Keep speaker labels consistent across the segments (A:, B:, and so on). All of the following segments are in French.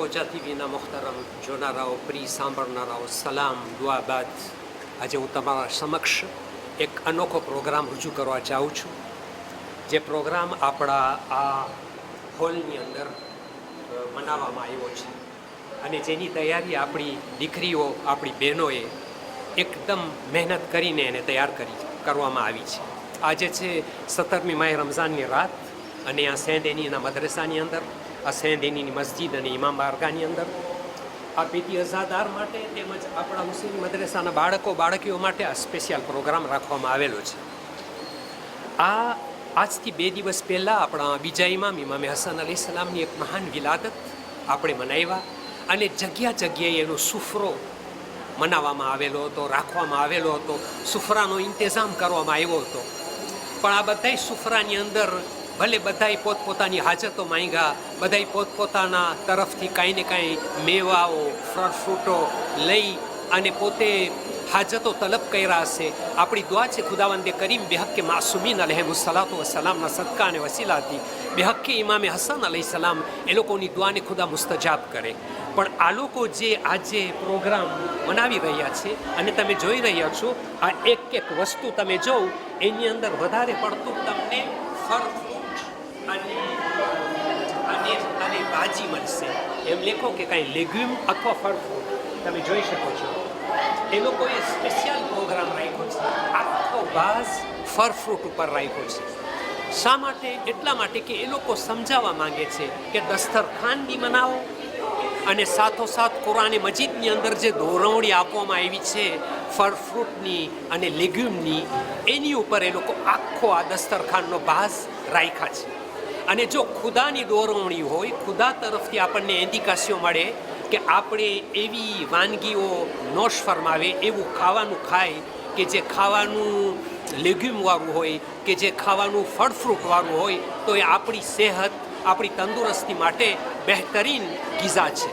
A: કોચા ટીવીના મોહતરમ જોનારાઓ, પ્રિય સાંભળનારાઓ, સલામ દુઆ બાદ આજે હું તમારા સમક્ષ એક અનોખો પ્રોગ્રામ રજૂ કરવા ચાહું છું. જે પ્રોગ્રામ આપણા આ હોલની અંદર મનાવવામાં આવ્યો છે અને જેની તૈયારી આપણી દીકરીઓ, આપણી બહેનોએ એકદમ મહેનત કરીને એને તૈયાર કરવામાં આવી છે. આજે છે 17મી માહ રમઝાનની રાત અને આ સેન્ટ એનીના મદ્રસાની અંદર, આ સેન્ટ એનીની મસ્જિદ અને ઇમામ બારગાહની અંદર આ પીટી અઝાદાર માટે તેમજ આપણા મુસ્લિમ મદ્રસાના બાળકીઓ માટે આ સ્પેશિયલ પ્રોગ્રામ રાખવામાં આવેલો છે. આજથી 2 દિવસ પહેલાં આપણા બીજા ઇમામ હસન અલી સલામની એક મહાન વિલાદત આપણે મનાવ્યા અને જગ્યાએ એનો સુફરો મનાવવામાં આવેલો હતો, રાખવામાં આવેલો હતો, સુફરાનો ઇંતજામ કરવામાં આવ્યો હતો. પણ આ બધાય સુફરાની અંદર ભલે બધાય પોતપોતાની હાજતો માંગ્યા, બધાય પોતપોતાના તરફથી કાંઈ ને કાંઈ મેવાઓ, ફળ ફ્રૂટો લઈ અને પોતે હાજતો તલબ કર્યા હશે. આપણી દુઆ છે ખુદાવંદે કરીમ બેહક્કે માસુમીન અલૈહિસ્સલાતુ વસ્સલામના સદકા અને વસીલાથી બેહક્કે ઇમામે હસન અલૈહિ સલામ એ લોકોની દુઆને ખુદા મુસ્તજાબ કરે. પણ આ લોકો જે આજે પ્રોગ્રામ મનાવી રહ્યા છે અને તમે જોઈ રહ્યા છો, આ એક વસ્તુ તમે જોવ એની અંદર વધારે પડતું તમને ફળ ફ્રૂટ અને ભાજી મળશે. એમ લેખો કે કાંઈ લેગ્યુમ અથવા ફળ ફ્રૂટ તમે જોઈ શકો છો. એ લોકોએ સ્પેશિયલ પ્રોગ્રામ રાખ્યો છે, આખો બાઝ ફળ ફ્રૂટ ઉપર રાખ્યો છે. શા માટે? એટલા માટે કે એ લોકો સમજાવવા માંગે છે કે દસ્તરખાન બી મનાવો અને સાથોસાથ કુરાને મજીદની અંદર જે દોરવણી આપવામાં આવી છે ફળ ફ્રૂટની અને લેગ્યુમની, એની ઉપર એ લોકો આખો આ દસ્તરખાનનો બાઝ રાખ્યા છે. અને જો ખુદાની દોરવણી હોય, ખુદા તરફથી આપણને ઇન્ડિકેશન મળે કે આપણે એવી વાનગીઓ નોશ ફરમાવે, એવું ખાવાનું ખાય કે જે ખાવાનું લેગ્યુમવાળું હોય, કે જે ખાવાનું ફળ ફ્રૂટવાળું હોય, તો એ આપણી સેહત, આપણી તંદુરસ્તી માટે બહેતરીન ગીઝા છે.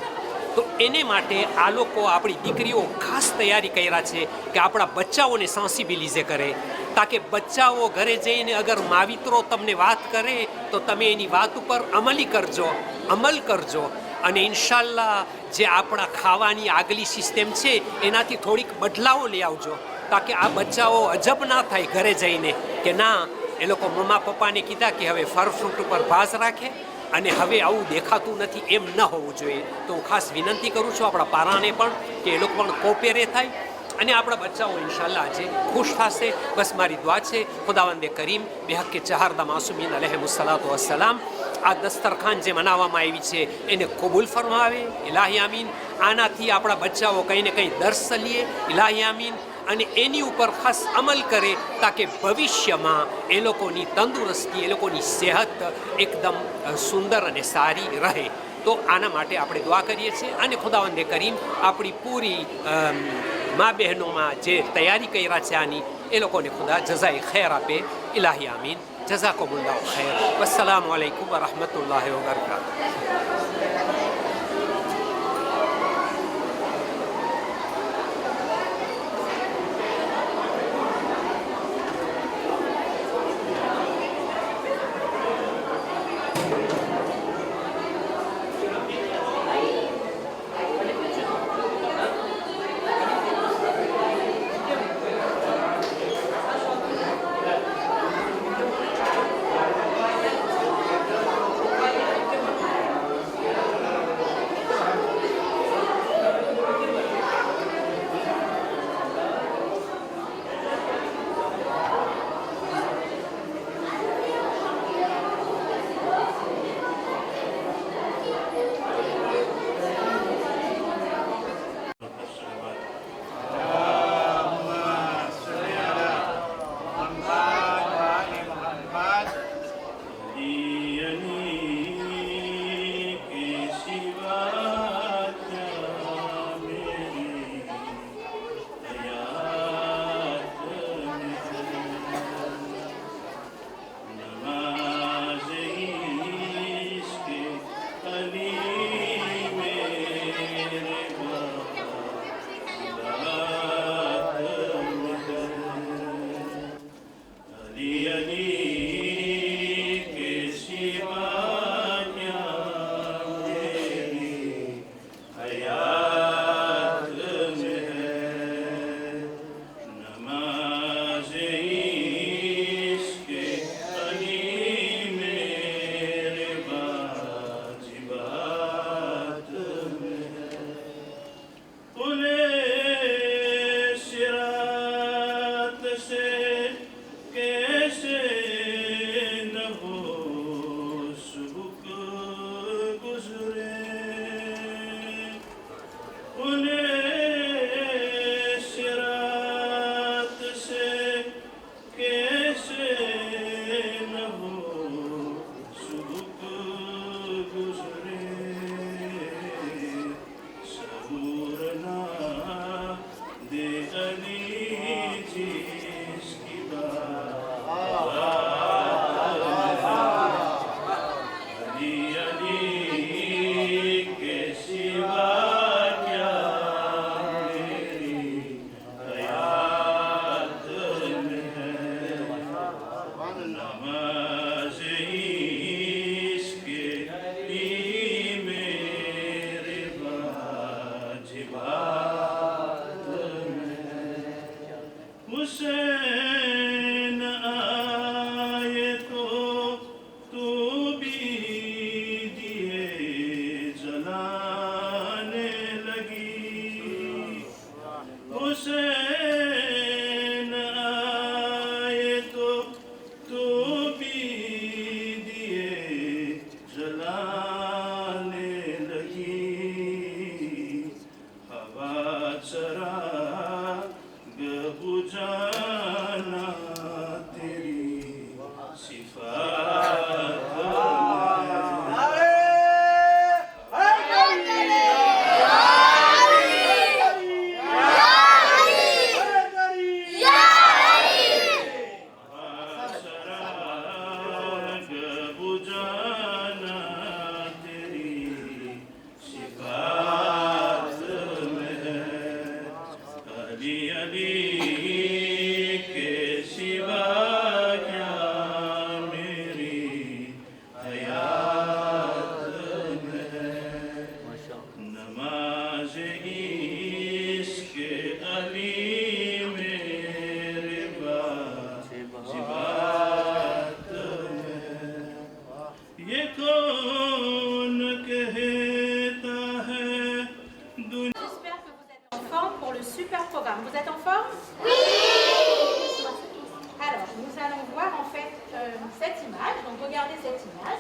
A: તો એને માટે આ લોકો, આપણી દીકરીઓ ખાસ તૈયારી કર્યા છે કે આપણા બચ્ચાઓને સેન્સિબિલિઝે કરે, તાકે બચ્ચાઓ ઘરે જઈને અગર માવિત્રો તમને વાત કરે તો તમે એની વાત ઉપર અમલ કરજો અને ઇન્શાલ્લાહ જે આપણા ખાવાની આગલી સિસ્ટમ છે એનાથી થોડીક બદલાવો લઈ આવજો, તાકે આ બચ્ચાઓ અજબ ના થાય ઘરે જઈને કે ના, એ લોકો મમ્મા પપ્પાને કીધા કે હવે ફળ ફ્રૂટ ઉપર ભાસ રાખે અને હવે આવું દેખાતું નથી. એમ ન હોવું જોઈએ. તો હું ખાસ વિનંતી કરું છું આપણા પારાને પણ કે એ લોકો પણ કોપેરે થાય અને આપણા બચ્ચાઓ ઇન્શાલ્લાહ આજે ખુશ થશે. બસ મારી દુઆ છે ખુદાવંદે કરીમ બેહક્કે ચહારદા માસુમીન અલૈહિસ્સલાતુ વસ્સલામ આ દસ્તરખાન જે મનાવવામાં આવી છે એને કબૂલ ફરમાવે, ઇલાહી આમીન. આનાથી આપણા બચ્ચાઓ કંઈ ને કંઈ દર્શ લે, ઇલાહી આમીન. અને એની ઉપર ખાસ અમલ કરે તાકે ભવિષ્યમાં એ લોકોની તંદુરસ્તી, એ લોકોની સેહત એકદમ સુંદર અને સારી રહે. તો આના માટે આપણે દુઆ કરીએ છીએ અને ખુદાવંદે કરીમ આપણી પૂરી મા બહેનોમાં જે તૈયારી કર્યા છે આની, એ લોકોને ખુદા જઝાએ ખૈર આપે, ઇલાહી આમીન. જઝાકુમુલ્લાહુ ખૈર. વસ્સલામુ અલૈકુમ વરહમતુલ્લાહિ વબરકાતુહુ.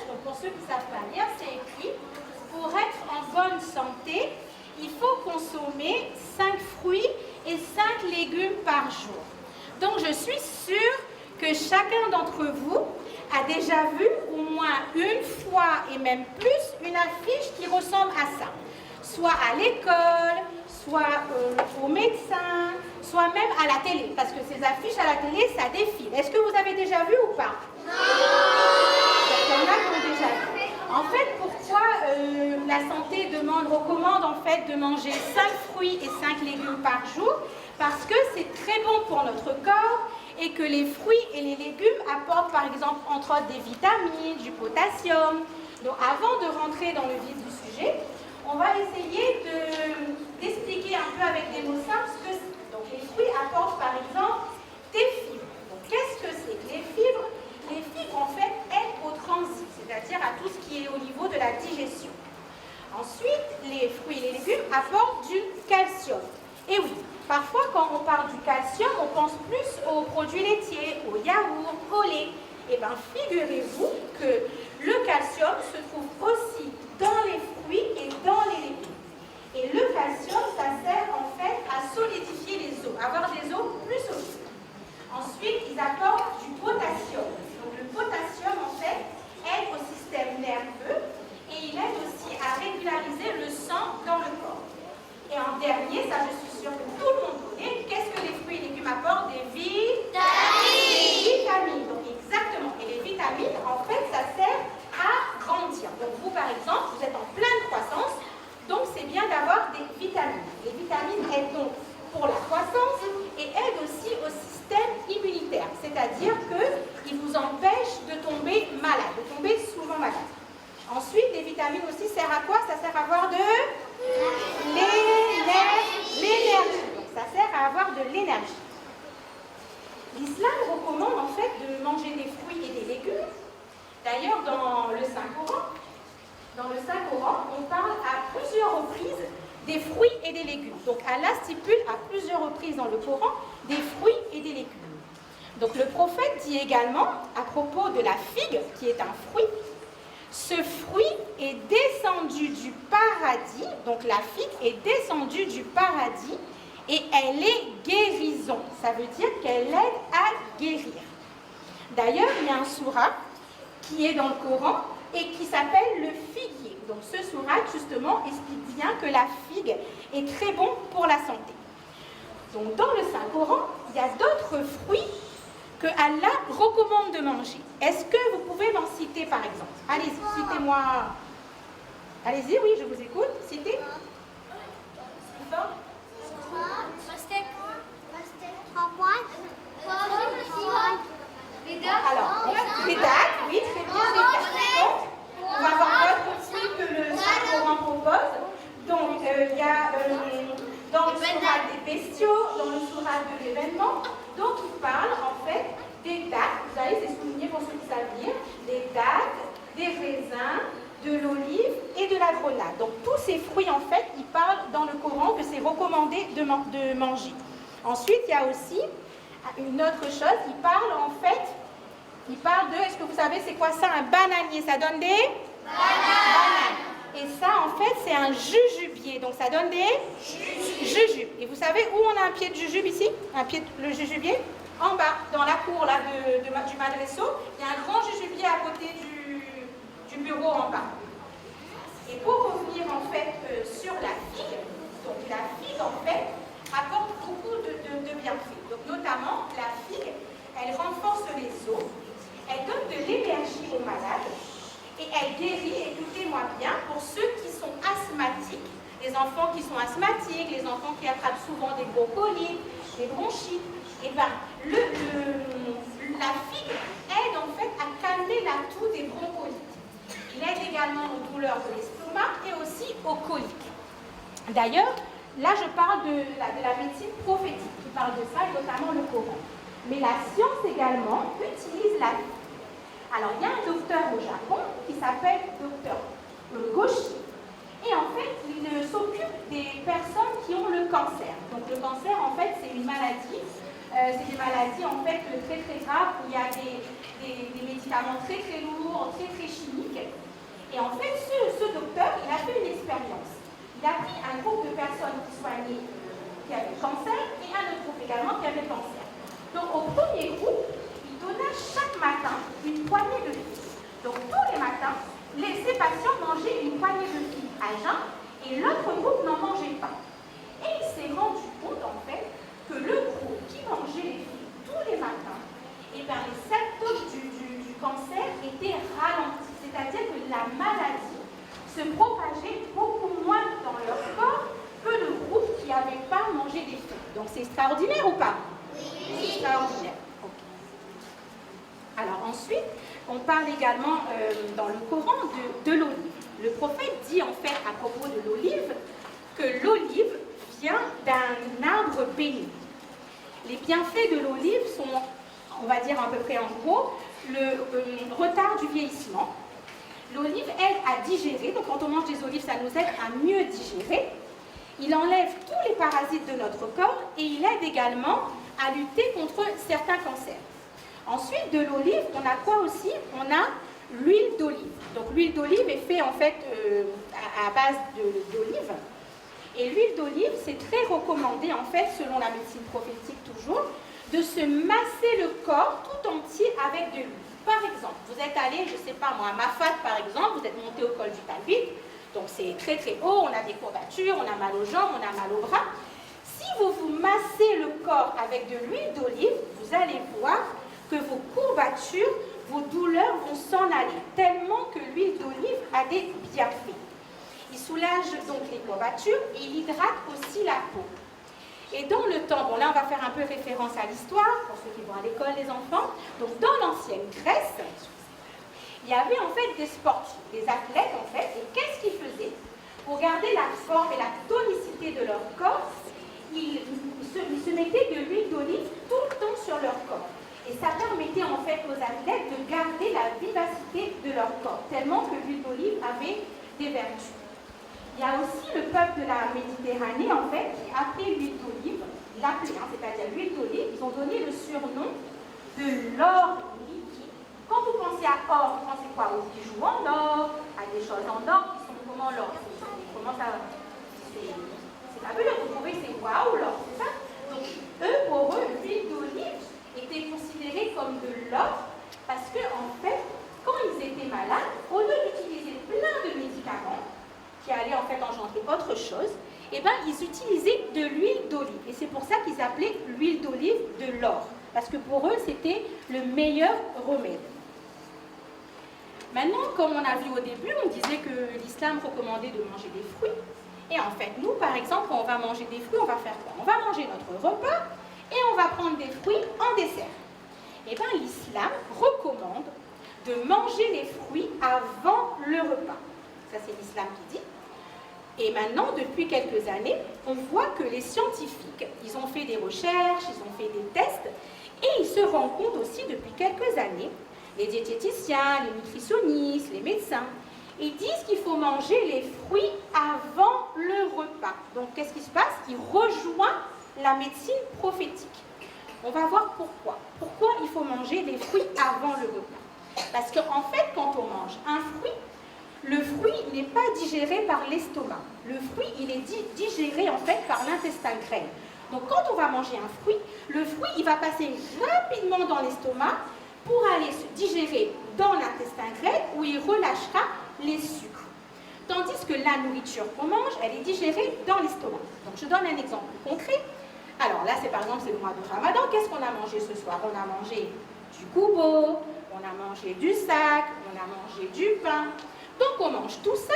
B: donc pour ceux qui ne savent pas lire, c'est écrit, pour être en bonne santé, il faut consommer 5 fruits et 5 légumes par jour. Donc je suis sûre que chacun d'entre vous a déjà vu au moins une fois et même plus une affiche qui ressemble à ça. Soit à l'école, soit au médecin, soit même à la télé. Parce que ces affiches à la télé, ça défile. Est-ce que vous avez déjà vu ou pas? Non. Il y en a qui ont déjà vu. En fait, pourquoi la santé recommande en fait de manger 5 fruits et 5 légumes par jour? Parce que c'est très bon pour notre corps et que les fruits et les légumes apportent par exemple entre autres des vitamines, du potassium. Donc avant de rentrer dans le vif du sujet, on va essayer d'expliquer un peu avec des mots simples ce que c'est. Donc les fruits apportent par exemple des fibres. Donc qu'est-ce que c'est que les fibres? Les fibres en fait aident au transit, c'est-à-dire à tout ce qui est au niveau de la digestion. Ensuite, les fruits et les légumes apportent du calcium. Et oui, parfois quand on parle du calcium, on pense plus aux produits laitiers, aux yaourts, au lait. Eh bien, figurez-vous que le calcium se trouve aussi dans les fruits et dans les légumes. Et le calcium, ça sert en fait à solidifier les os, avoir des os plus solides. Ensuite, ils apportent du potassium. Donc le potassium, en fait, aide au système nerveux et il aide aussi à régulariser le sang dans le corps. Et en dernier, ça je suis sûre que tout le monde connaît, qu'est-ce que les fruits et légumes apportent? Des vitamines. Donc exactement. Et les vitamines, en fait, ça sert à grandir. Donc vous, par exemple, vous êtes en pleine croissance, donc c'est bien d'avoir des vitamines. Les vitamines aident donc pour la croissance et aident aussi au système immunitaire, c'est-à-dire qu'ils vous empêchent de tomber malade, de tomber souvent malade. Ensuite, les vitamines aussi servent à quoi? Ça sert à avoir de l'énergie. Donc ça sert à avoir de l'énergie. L'islam recommande en fait de manger des fruits et des légumes. D'ailleurs, dans le Saint-Coran, on parle à plusieurs reprises des fruits et des légumes. Donc Allah stipule à plusieurs reprises dans le Coran des fruits et des légumes. Donc le prophète dit également à propos de la figue, qui est un fruit, ce fruit est descendu du paradis, donc la figue est descendue du paradis et elle est guérison. Ça veut dire qu'elle aide à guérir. D'ailleurs, il y a un sourate qui est dans le Coran et qui s'appelle le figuier. Donc ce sourate, justement, explique bien que la figue est très bon pour la santé. Donc dans le Saint-Coran, il y a d'autres fruits que Allah recommande de manger. Est-ce que vous pouvez m'en citer par exemple? Allez-y, citez-moi. Allez-y, oui, je vous écoute. Citez. Alors, les dates, oui, très bien, les dates. On va voir d'autres fruits que le Saint-Coran propose. Donc, il y a dans le sourate des bestiaux, dans le sourate de l'événement. Donc, il parle en fait des dattes, vous allez c'est souligné pour ceux qui savent lire, des dattes, des raisins, de l'olive et de la grenade. Donc, tous ces fruits en fait, ils parlent dans le Coran que c'est recommandé de manger. Ensuite, il y a aussi une autre chose, il parle de, est-ce que vous savez c'est quoi ça, un bananier, ça donne des bananes. Et ça, en fait, c'est un jujubier. Donc, ça donne des jujubes. Et vous savez où on a un pied de jujube ici? Le jujubier? En bas, dans la cour là, du Madresso. Il y a un grand jujubier à côté du bureau en bas. Et pour revenir, en fait, sur la figue, donc la figue, en fait, apporte beaucoup de bienfaits. Donc, notamment, la figue, elle renforce les os, elle donne de l'énergie aux malades, et elle guérit, écoutez-moi bien, pour ceux qui sont asthmatiques, les enfants qui sont asthmatiques, les enfants qui attrapent souvent des broncholites, des bronchites, et bien, la figue aide en fait à calmer la toux des broncholites. Il aide également aux douleurs de l'estomac et aussi aux coliques. D'ailleurs, là je parle de la médecine prophétique, qui parle de ça, et notamment le Coran. Mais la science également utilise la figue. Alors, il y a un docteur au Japon qui s'appelle docteur Goshi. Et en fait, il s'occupe des personnes qui ont le cancer. Donc, le cancer, en fait, c'est une maladie c'est des maladies en fait très très graves où il y a des médicaments très très lourds, très très chimiques. Et en fait, ce docteur, il a fait une expérience. Il a pris un groupe de personnes qui soignaient, qui avaient le cancer, et un autre groupe également qui avait le cancer. Donc au premier groupe, il donna chaque matin une poignée de fibres. Donc tous les matins, ces patients mangeaient une poignée de fibres à jeun, et l'autre groupe n'en mangeait pas. Et il s'est rendu compte en fait que le groupe qui mangeait les fibres tous les matins, eh bien, les symptômes du cancer étaient ralentis. C'est-à-dire que la maladie se propageait beaucoup moins dans leur corps que le groupe qui n'avait pas mangé des fibres. Donc c'est extraordinaire ou pas? Oui. C'est extraordinaire. Okay. Alors ensuite, on parle également dans le Coran de l'olive. Le prophète dit en fait à propos de l'olive que l'olive vient d'un arbre béni. Les bienfaits de l'olive sont, on va dire à peu près en gros, le retard du vieillissement. L'olive aide à digérer, donc quand on mange des olives, ça nous aide à mieux digérer. Il enlève tous les parasites de notre corps et il aide également à lutter contre certains cancers. Ensuite, de l'olive, on a quoi aussi? On a l'huile d'olive. Donc l'huile d'olive est faite en fait à base d'olive. Et l'huile d'olive, c'est très recommandé en fait, selon la médecine prophétique toujours, de se masser le corps tout entier avec de l'huile. Par exemple, vous êtes allé, je ne sais pas moi, à Mafat par exemple, vous êtes monté au col du Talbit, donc c'est très très haut, on a des courbatures, on a mal aux jambes, on a mal aux bras. Si vous vous massez le corps avec de l'huile d'olive, vous allez voir que vos courbatures, vos douleurs vont s'en aller, tellement que l'huile d'olive a des bienfaits. Il soulage donc les courbatures et il hydrate aussi la peau. Et dans le temps, bon là on va faire un peu référence à l'histoire, pour ceux qui vont à l'école, les enfants. Donc dans l'ancienne Grèce, il y avait en fait des sportifs, des athlètes en fait, et qu'est-ce qu'ils faisaient? Pour garder la forme et la tonicité de leur corps, ils se mettaient de l'huile d'olive tout le temps sur leur corps. Et ça permettait en fait aux athlètes de garder la vivacité de leur corps, tellement que l'huile d'olive avait des vertus. Il y a aussi le peuple de la Méditerranée, en fait, qui appelait l'huile d'olive, c'est-à-dire l'huile d'olive, ils ont donné le surnom de l'or liquide. Quand vous pensez à or, vous pensez quoi? Aux bijoux en or, à des choses en or qui sont comment l'or? C'est fabuleux, vous trouvez que c'est waouh l'or, c'est ça? Donc, pour eux, l'huile d'olive était considérée comme de l'or parce que, en fait, quand ils étaient malades, au lieu d'utiliser plein de médicaments, qui allaient en fait engendrer autre chose, eh ben, ils utilisaient de l'huile d'olive. Et c'est pour ça qu'ils appelaient l'huile d'olive de l'or. Parce que pour eux, c'était le meilleur remède. Maintenant, comme on a vu au début, on disait que l'islam recommandait de manger des fruits. Et en fait, nous, par exemple, quand on va manger des fruits, on va faire quoi? On va manger notre repas et on va prendre des fruits en dessert. Eh bien, l'islam recommande de manger les fruits avant le repas. Ça, c'est l'islam qui dit. Et maintenant, depuis quelques années, on voit que les scientifiques, ils ont fait des recherches, ils ont fait des tests, et ils se rendent compte aussi depuis quelques années, les diététiciens, les nutritionnistes, les médecins, ils disent qu'il faut manger les fruits avant le repas. Donc, qu'est-ce qui se passe? Ils rejoignent la médecine prophétique. On va voir pourquoi. Pourquoi il faut manger les fruits avant le repas? Parce qu'en fait, quand on mange un fruit, le fruit n'est pas digéré par l'estomac. Le fruit, il est digéré en fait par l'intestin grêle. Donc quand on va manger un fruit, le fruit, il va passer rapidement dans l'estomac pour aller se digérer dans l'intestin grêle où il relâchera les sucres. Tandis que la nourriture qu'on mange, elle est digérée dans l'estomac. Donc je donne un exemple concret. Alors là, c'est par exemple, c'est le mois de Ramadan. Qu'est-ce qu'on a mangé ce soir? On a mangé du koubo, on a mangé du sac, on a mangé du pain. Donc on mange tout ça,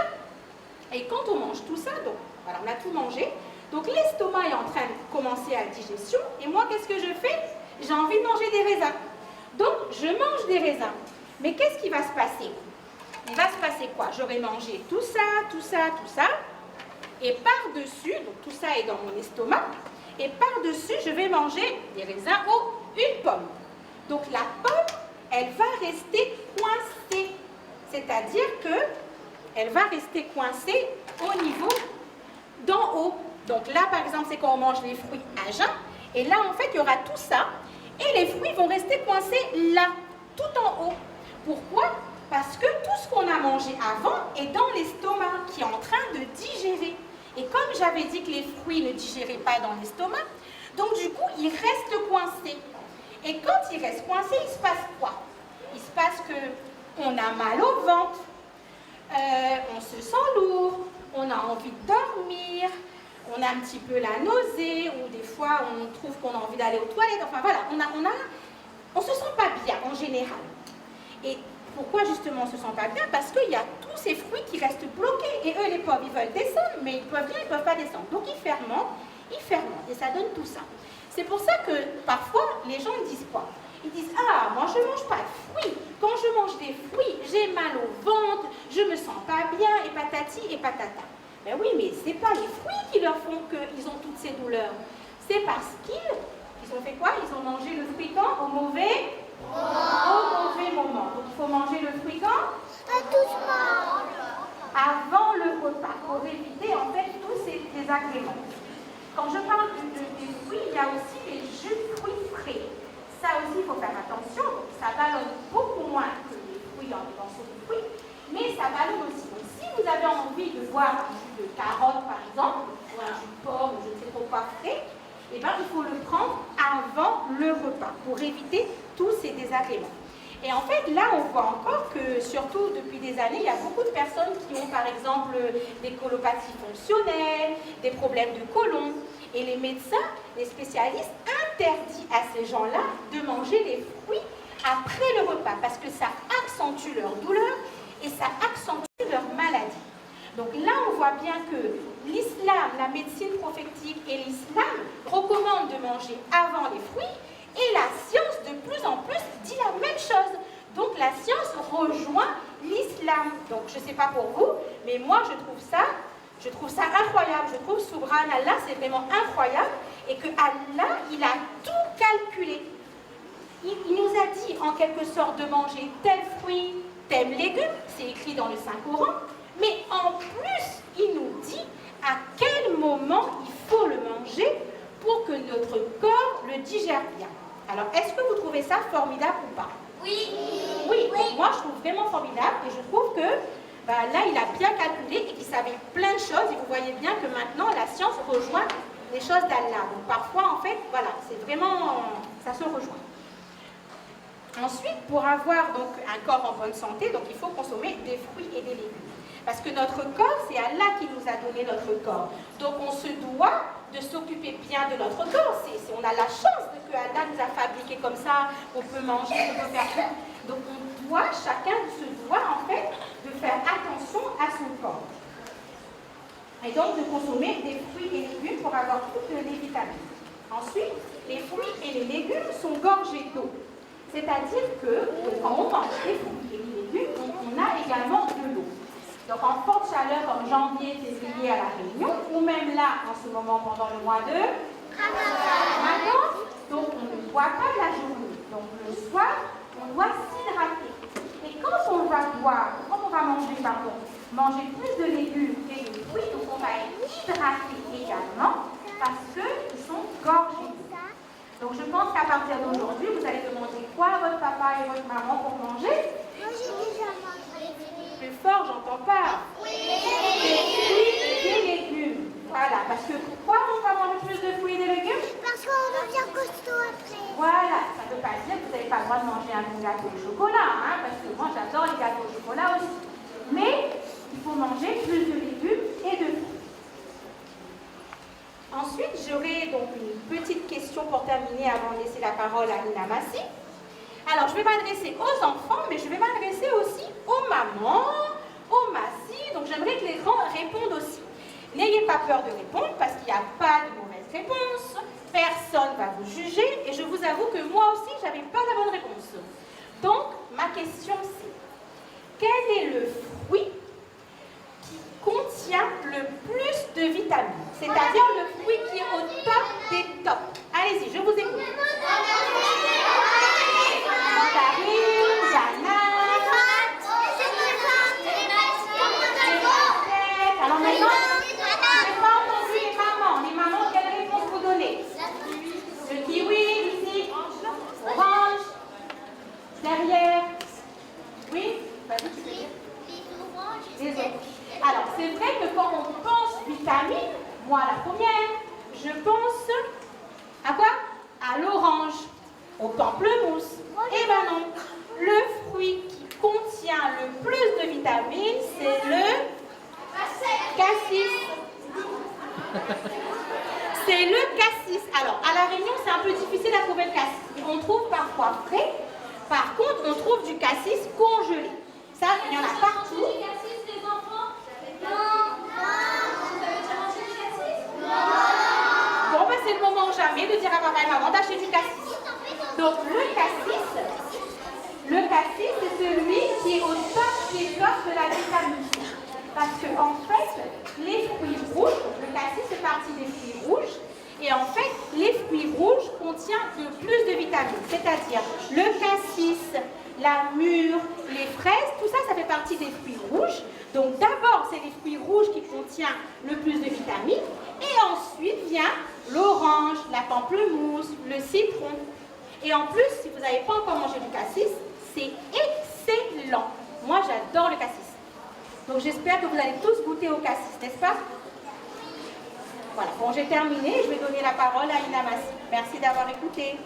B: et quand on mange tout ça, donc voilà, on a tout mangé, donc l'estomac est en train de commencer à la digestion, et moi qu'est-ce que je fais? J'ai envie de manger des raisins. Donc je mange des raisins. Mais qu'est-ce qui va se passer? Il va se passer quoi? J'aurai mangé tout ça, tout ça, tout ça, et par-dessus, donc tout ça est dans mon estomac, et par-dessus je vais manger des raisins ou une pomme. Donc la pomme, elle va rester coincée. C'est-à-dire qu'elle va rester coincée au niveau d'en haut. Donc là, par exemple, c'est quand on mange les fruits à jeun. Et là, en fait, il y aura tout ça. Et les fruits vont rester coincés là, tout en haut. Pourquoi? Parce que tout ce qu'on a mangé avant est dans l'estomac qui est en train de digérer. Et comme j'avais dit que les fruits ne digéraient pas dans l'estomac, donc du coup, ils restent coincés. Et quand ils restent coincés, il se passe quoi? Il se passe qu'on a mal au ventre, on se sent lourd, on a envie de dormir, on a un petit peu la nausée, ou des fois on trouve qu'on a envie d'aller aux toilettes. Enfin voilà, on se sent pas bien en général. Et pourquoi justement on se sent pas bien? Parce qu'il y a tous ces fruits qui restent bloqués. Et eux, les pauvres, ils veulent descendre, mais ils peuvent rien, ils peuvent pas descendre. Donc ils fermentent, et ça donne tout ça. C'est pour ça que parfois les gens disent quoi? Ils disent: ah, moi je ne mange pas de fruits. Quand je mange des fruits, j'ai mal au ventre, je me sens pas bien, et patati et patata. Ben oui, mais c'est pas les fruits qui leur font qu'ils ont toutes ces douleurs. C'est parce qu'ils ont fait quoi? Ils ont mangé le fruit quand? Au mauvais moment. Donc il faut manger le fruit quand? Avant le repas, pour éviter en fait tous ces désagréments. Quand je parle des fruits, il y a aussi les jus de fruits frais. Ça aussi, il faut faire attention. Ça ballonne beaucoup moins que les fruits dans les morceaux de fruits, mais ça ballonne aussi. Donc, si vous avez envie de boire un jus de carotte, par exemple, ou un jus de pomme, ou je ne sais trop quoi frais, eh bien, il faut le prendre avant le repas pour éviter tous ces désagréments. Et en fait, là, on voit encore que, surtout depuis des années, il y a beaucoup de personnes qui ont, par exemple, des colopathies fonctionnelles, des problèmes de côlon. Et les médecins, les spécialistes, interdisent à ces gens-là de manger les fruits après le repas, parce que ça accentue leur douleur et ça accentue leur maladie. Donc là, on voit bien que l'islam, la médecine prophétique et l'islam recommandent de manger avant les fruits, et la science, de plus en plus, dit la même chose. Donc la science rejoint l'islam. Donc je ne sais pas pour vous, mais moi je trouve ça incroyable. Je trouve Subhanallah, c'est vraiment incroyable, et que Allah, il a tout calculé. Il nous a dit en quelque sorte de manger tel fruit, tel légume, c'est écrit dans le Saint-Coran, mais en plus, il nous dit à quel moment il faut le manger pour que notre corps le digère bien. Alors, est-ce que vous trouvez ça formidable ou pas?
C: Oui.
B: Oui, donc moi je trouve vraiment formidable, et je trouve que là, il a bien calculé et qu'il savait plein de choses, et vous voyez bien que maintenant la science rejoint les choses d'Allah. Donc parfois, en fait, voilà, c'est vraiment, ça se rejoint. Ensuite, pour avoir donc un corps en bonne santé, donc il faut consommer des fruits et des légumes. Parce que notre corps, c'est Allah qui nous a donné notre corps. Donc on se doit de s'occuper bien de notre corps. On a la chance que Allah nous a fabriqué comme ça, on peut manger, on peut faire tout. Donc chacun se doit en fait de faire attention à son corps. Et donc de consommer des fruits et légumes pour avoir toutes les vitamines. Ensuite, les fruits et les légumes sont gorgés d'eau. C'est-à-dire que quand on mange des fruits et des légumes, on a également de l'eau. Donc en forte chaleur comme janvier, février à la Réunion, ou même là en ce moment pendant le mois de Ramadan, donc on ne boit pas de la journée. Donc le soir, on doit s'hydrater. Et quand on va manger plus de légumes et de fruits, donc on va être hydraté également parce qu'ils sont gorgés d'eau. Donc je pense qu'à partir d'aujourd'hui, vous allez demander quoi à votre papa et votre maman pour manger?
C: Moi j'ai déjà mangé.
B: Plus fort, j'entends pas. Des fruits et des légumes. Voilà, parce que pourquoi on va manger plus de fruits et de légumes?
C: Parce qu'on devient costaud après.
B: Voilà, ça ne veut pas dire que vous n'avez pas le droit de manger un bon gâteau au chocolat, hein, parce que moi j'adore les gâteaux au chocolat aussi. Mais il faut manger plus de légumes et de fruits. Ensuite, j'aurai donc une petite question pour terminer avant de laisser la parole à Nina Massi. Alors, je vais m'adresser aux enfants, mais je vais m'adresser aussi aux mamans, aux massis. Donc, j'aimerais que les grands répondent aussi. N'ayez pas peur de répondre parce qu'il n'y a pas de mauvaise réponse. Personne ne va vous juger. Et je vous avoue que moi aussi, je n'avais pas la bonne réponse. Donc, ma question c'est, quel est le fruit qui contient le plus de vitamines? C'est-à-dire le fruit qui est au top des tops. Allez-y, je vous écoute. Mandarine, banane, alors maintenant, je n'ai pas entendu les mamans. Les mamans, quelle réponse vous donnez? Le les autres. Alors, c'est vrai que quand on pense vitamine, moi la première, je pense à quoi? À l'orange, au pamplemousse. Eh ben non, le fruit qui contient le plus de vitamines, c'est le cassis. C'est le cassis. Alors, à La Réunion, c'est un peu difficile à trouver le cassis. On trouve parfois frais. Par contre, on trouve du cassis congelé. Ça, il y en a partout. Bon, ben, c'est le moment ou jamais de dire à papa et maman d'acheter du cassis. Donc, le cassis, c'est celui qui est au top des tops de la vitamine. Parce que, en fait, les fruits rouges, le cassis fait partie des fruits rouges, et en fait, les fruits rouges contiennent de plus de vitamines, c'est-à-dire le cassis, la mûre, les fraises, tout ça, ça fait partie des fruits rouges. Donc d'abord, c'est les fruits rouges qui contiennent le plus de vitamines, et ensuite vient l'orange, la pamplemousse, le citron. Et en plus, si vous n'avez pas encore mangé du cassis, c'est excellent. Moi, j'adore le cassis. Donc j'espère que vous allez tous goûter au cassis, n'est-ce pas? Voilà, bon, j'ai terminé. Je vais donner la parole à Ina Massi. Merci d'avoir écouté.